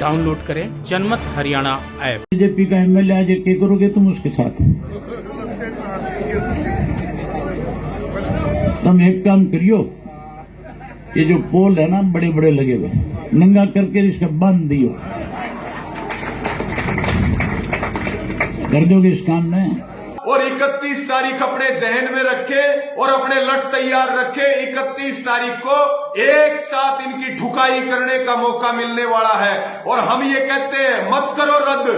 Download करें जनमत Haryana app. BJP का एमएलए आज क्या करोगे तुम उसके साथ? तुम एक काम करियो, ये जो पोल है ना बड़े बड़े लगे हुए, नंगा करके इसका बांध दियो। कर दोगे इस काम में? और 31 तारीख अपने जहन में रखे और अपने लठ तैयार रखे। 31 तारीख को एक साथ इनकी ढुकाई करने का मौका मिलने वाला है। और हम ये कहते हैं मत करो रद्द,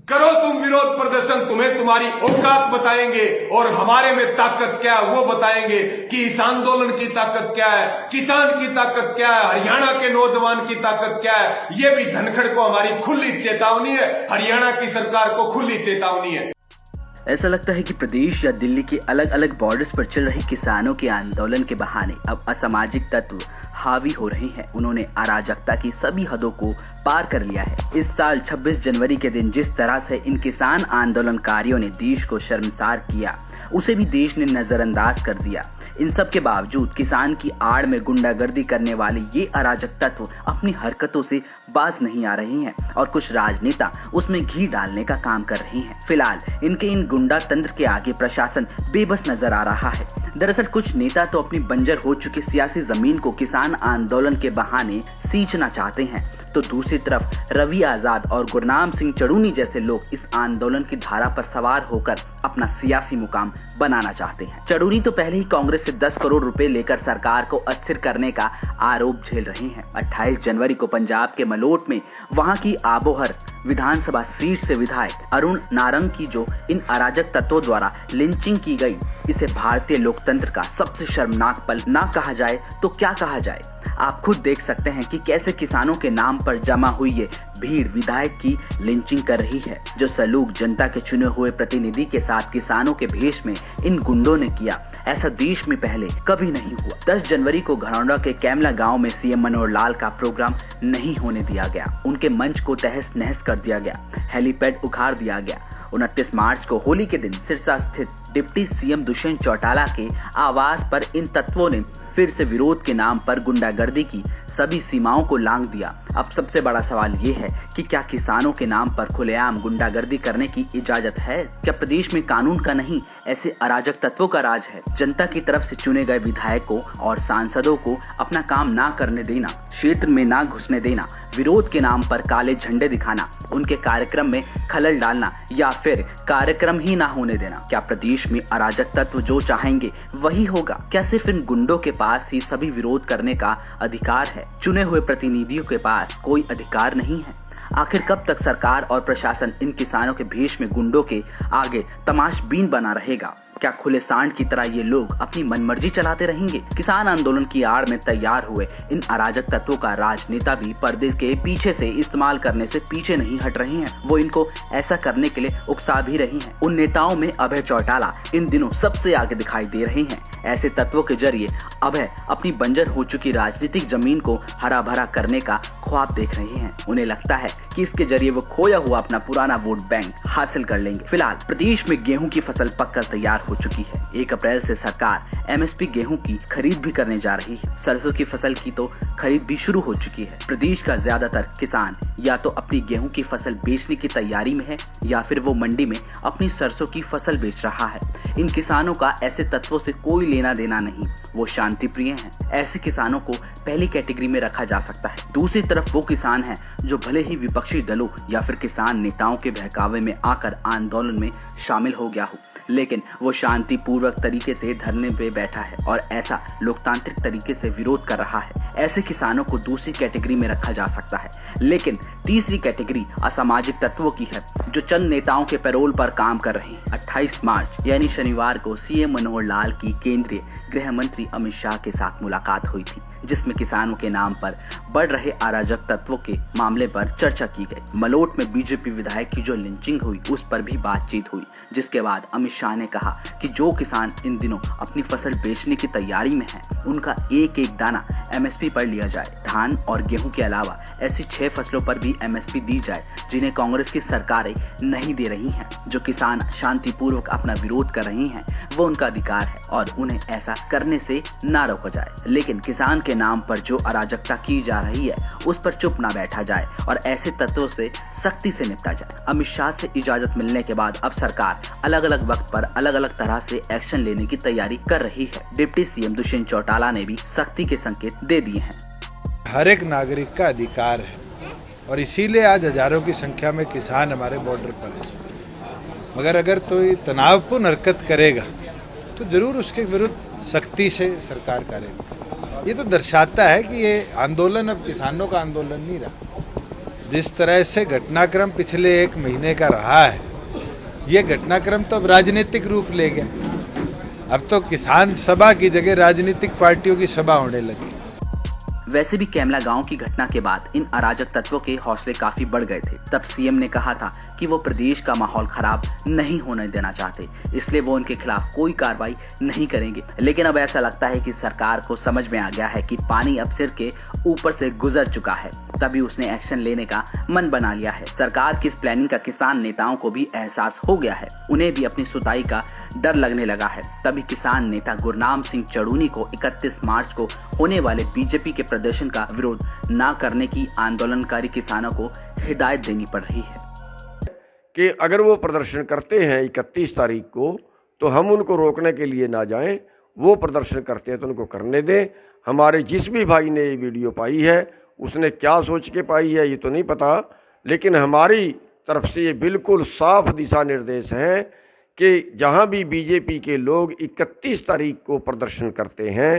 करो तुम विरोध प्रदर्शन, तुम्हें तुम्हारी औकात बताएंगे और हमारे में ताकत क्या है वो बताएंगे कि इस आंदोलन की ताकत क्या है, किसान की ताकत क्या है, हरियाणा के नौजवान की ताकत क्या है। ये भी धनखड़ को हमारी खुली चेतावनी है, हरियाणा की सरकार को खुली चेतावनी है। ऐसा लगता है कि प्रदेश या दिल्ली के अलग अलग बॉर्डर्स पर चल रहे किसानों के आंदोलन के बहाने अब असामाजिक तत्व हावी हो रहे हैं। उन्होंने अराजकता की सभी हदों को पार कर लिया है। इस साल 26 जनवरी के दिन जिस तरह से इन किसान आंदोलनकारियों ने देश को शर्मसार किया, उसे भी देश ने नजरअंदाज कर दिया। इन सब के बावजूद किसान की आड़ में गुंडागर्दी करने वाले ये अराजक तत्व अपनी हरकतों से बाज नहीं आ रहे हैं और कुछ राजनेता उसमें घी डालने का काम कर रहे हैं। फिलहाल इनके इन गुंडा तंत्र के आगे प्रशासन बेबस नजर आ रहा है। दरअसल कुछ नेता तो अपनी बंजर हो चुकी सियासी जमीन को किसान आंदोलन के बहाने सींचना चाहते हैं, तो दूसरी तरफ रवि आजाद और गुरनाम सिंह चड़ूनी जैसे लोग इस आंदोलन की धारा पर सवार होकर अपना सियासी मुकाम बनाना चाहते हैं। चड़ूनी तो पहले ही कांग्रेस से 10 करोड़ रुपए लेकर सरकार को अस्थिर करने का आरोप झेल रहे हैं। 28 जनवरी को पंजाब के मलोट में वहां की आबोहर विधानसभा सीट से विधायक अरुण नारंग की जो इन अराजक तत्वों द्वारा लिंचिंग की गई, इसे भारतीय लोकतंत्र का सबसे शर्मनाक पल ना कहा जाए तो क्या कहा जाए। आप खुद देख सकते हैं कि कैसे किसानों के नाम पर जमा हुई ये भीड़ विधायक की लिंचिंग कर रही है। जो सलूक जनता के चुने हुए प्रतिनिधि के साथ किसानों के भेष में इन गुंडों ने किया, ऐसा देश में पहले कभी नहीं हुआ। 10 जनवरी को घरौंडा के कैमला गांव में सीएम मनोहर लाल का प्रोग्राम नहीं होने दिया गया। उनके मंच को तहस नहस कर दिया गया, हेलीपैड उखाड़ दिया गया। 29 मार्च को होली के दिन सिरसा स्थित डिप्टी सीएम दुष्यंत चौटाला के आवास पर इन तत्वों ने फिर से विरोध के नाम पर गुंडागर्दी की सभी सीमाओं को लांघ दिया। अब सबसे बड़ा सवाल ये है कि क्या किसानों के नाम पर खुलेआम गुंडागर्दी करने की इजाजत है? क्या प्रदेश में कानून का नहीं ऐसे अराजक तत्वों का राज है? जनता की तरफ से चुने गए विधायकों और सांसदों को अपना काम ना करने देना, क्षेत्र में ना घुसने देना, विरोध के नाम पर काले झंडे दिखाना, उनके कार्यक्रम में खलल डालना या फिर कार्यक्रम ही ना होने देना, क्या प्रदेश में अराजक तत्व जो चाहेंगे वही होगा? क्या सिर्फ इन गुंडों के पास ही सभी विरोध करने का अधिकार है? चुने हुए प्रतिनिधियों के पास कोई अधिकार नहीं है? आखिर कब तक सरकार और प्रशासन इन किसानों के भेष में गुंडों के आगे तमाशबीन बना रहेगा? क्या खुले सांड की तरह ये लोग अपनी मनमर्जी चलाते रहेंगे? किसान आंदोलन की आड़ में तैयार हुए इन अराजक तत्वों का राजनेता भी पर्दे के पीछे से इस्तेमाल करने से पीछे नहीं हट रहे हैं। वो इनको ऐसा करने के लिए उकसा भी रही हैं। उन नेताओं में अभय चौटाला इन दिनों सबसे आगे दिखाई दे रहे हैं। ऐसे तत्वों के जरिए अभय अपनी बंजर हो चुकी राजनीतिक जमीन को हरा भरा करने का ख्वाब देख रहे हैं। उन्हें लगता है कि इसके जरिए वो खोया हुआ अपना पुराना वोट बैंक हासिल कर लेंगे। फिलहाल प्रदेश में गेहूं की फसल पककर तैयार हो चुकी है। 1 अप्रैल से सरकार एमएसपी गेहूं की खरीद भी करने जा रही है। सरसों की फसल की तो खरीद भी शुरू हो चुकी है। प्रदेश का ज्यादातर किसान या तो अपनी गेहूं की फसल बेचने की तैयारी में है या फिर वो मंडी में अपनी सरसों की फसल बेच रहा है। इन किसानों का ऐसे तत्वों से कोई लेना देना नहीं, वो शांति प्रिय हैं। ऐसे किसानों को पहली कैटेगरी में रखा जा सकता है। दूसरी तरफ वो किसान हैं जो भले ही विपक्षी दलों या फिर किसान नेताओं के बहकावे में आकर आंदोलन में शामिल हो गया हो, लेकिन वो शांतिपूर्वक तरीके से धरने पे बैठा है और ऐसा लोकतांत्रिक तरीके से विरोध कर रहा है। ऐसे किसानों को दूसरी कैटेगरी में रखा जा सकता है। लेकिन तीसरी कैटेगरी असामाजिक तत्वों की है जो चंद नेताओं के पैरोल पर काम कर रहे हैं। 28 मार्च यानी शनिवार को सीएम मनोहर लाल की केंद्रीय गृह मंत्री अमित शाह के साथ मुलाकात हुई थी, जिसमें किसानों के नाम पर बढ़ रहे अराजक तत्वों के मामले पर चर्चा की गई। मलोट में बीजेपी विधायक की जो लिंचिंग हुई उस पर भी बातचीत हुई, जिसके बाद अमित शाह ने कहा कि जो किसान इन दिनों अपनी फसल बेचने की तैयारी में हैं, उनका एक एक दाना एमएसपी पर लिया जाए। धान और गेहूं के अलावा ऐसी 6 फसलों पर भी एमएसपी दी जाए जिन्हें कांग्रेस की सरकारें नहीं दे रही हैं। जो किसान शांतिपूर्वक अपना विरोध कर रहे हैं वो उनका अधिकार है और उन्हें ऐसा करने से ना रोका जाए। लेकिन किसान के के नाम पर जो अराजकता की जा रही है उस पर चुप ना बैठा जाए और ऐसे तत्वों से सख्ती से निपटा जाए। अमित शाह से इजाजत मिलने के बाद अब सरकार अलग अलग वक्त पर अलग अलग तरह से एक्शन लेने की तैयारी कर रही है। डिप्टी सीएम दुष्यंत चौटाला ने भी सख्ती के संकेत दे दिए हैं। हर एक नागरिक का अधिकार है और इसीलिए आज हजारों की संख्या में किसान हमारे बॉर्डर पर है। मगर अगर तो ये तनावपूर्ण हरकत करेगा तो जरूर उसके विरुद्ध सख्ती से सरकार करेगी। ये तो दर्शाता है कि ये आंदोलन अब किसानों का आंदोलन नहीं रहा। जिस तरह से घटनाक्रम पिछले 1 महीने का रहा है, ये घटनाक्रम तो अब राजनीतिक रूप ले गया। अब तो किसान सभा की जगह राजनीतिक पार्टियों की सभा होने लगी। वैसे भी कैमला गांव की घटना के बाद इन अराजक तत्वों के हौसले काफी बढ़ गए थे। तब सीएम ने कहा था कि वो प्रदेश का माहौल खराब नहीं होने देना चाहते, इसलिए वो उनके खिलाफ कोई कार्रवाई नहीं करेंगे। लेकिन अब ऐसा लगता है कि सरकार को समझ में आ गया है कि पानी अब सिर के ऊपर से गुजर चुका है, तभी उसने एक्शन लेने का मन बना लिया है। सरकार की इस प्लानिंग का किसान नेताओं को भी एहसास हो गया है, उन्हें भी अपनी सुताई का डर लगने लगा है। तभी किसान नेता गुरनाम सिंह चड़ूनी को 31 मार्च को होने वाले बीजेपी के प्रदर्शन का विरोध न करने की आंदोलनकारी किसानों को हिदायत देनी पड़ रही है कि अगर वो प्रदर्शन करते हैं 31 तारीख को तो हम उनको रोकने के लिए ना जाएं। वो प्रदर्शन करते हैं तो उनको करने दें। हमारे जिस भी भाई ने ये वीडियो पाई है उसने क्या सोच के पाई है ये तो नहीं पता, लेकिन हमारी तरफ से ये बिल्कुल साफ दिशा निर्देश हैं कि जहां भी बीजेपी के लोग 31 तारीख को प्रदर्शन करते हैं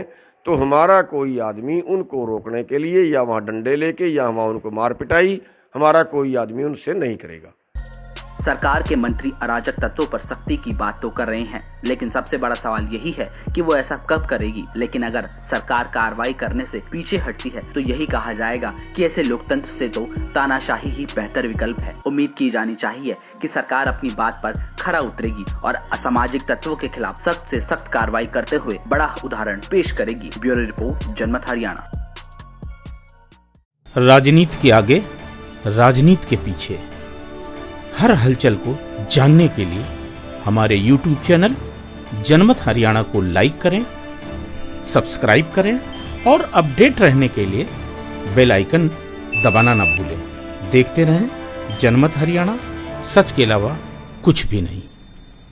तो हमारा कोई आदमी उनको रोकने के लिए या वहाँ डंडे लेके या वहाँ उनको मार पिटाई हमारा कोई आदमी उनसे नहीं करेगा। सरकार के मंत्री अराजक तत्वों पर सख्ती की बात तो कर रहे हैं, लेकिन सबसे बड़ा सवाल यही है कि वो ऐसा कब करेगी। लेकिन अगर सरकार कार्रवाई करने से पीछे हटती है तो यही कहा जाएगा कि ऐसे लोकतंत्र से तो तानाशाही ही बेहतर विकल्प है। उम्मीद की जानी चाहिए कि सरकार अपनी बात पर खरा उतरेगी और असामाजिक तत्वों के खिलाफ सख्त से सख्त कार्रवाई करते हुए बड़ा उदाहरण पेश करेगी। ब्यूरो रिपोर्ट, जनमत हरियाणा। राजनीति के आगे, राजनीति के पीछे, हर हलचल को जानने के लिए हमारे YouTube चैनल जनमत हरियाणा को लाइक करें, सब्सक्राइब करें और अपडेट रहने के लिए बेल आइकन दबाना ना भूलें। देखते रहें जनमत हरियाणा, सच के अलावा कुछ भी नहीं।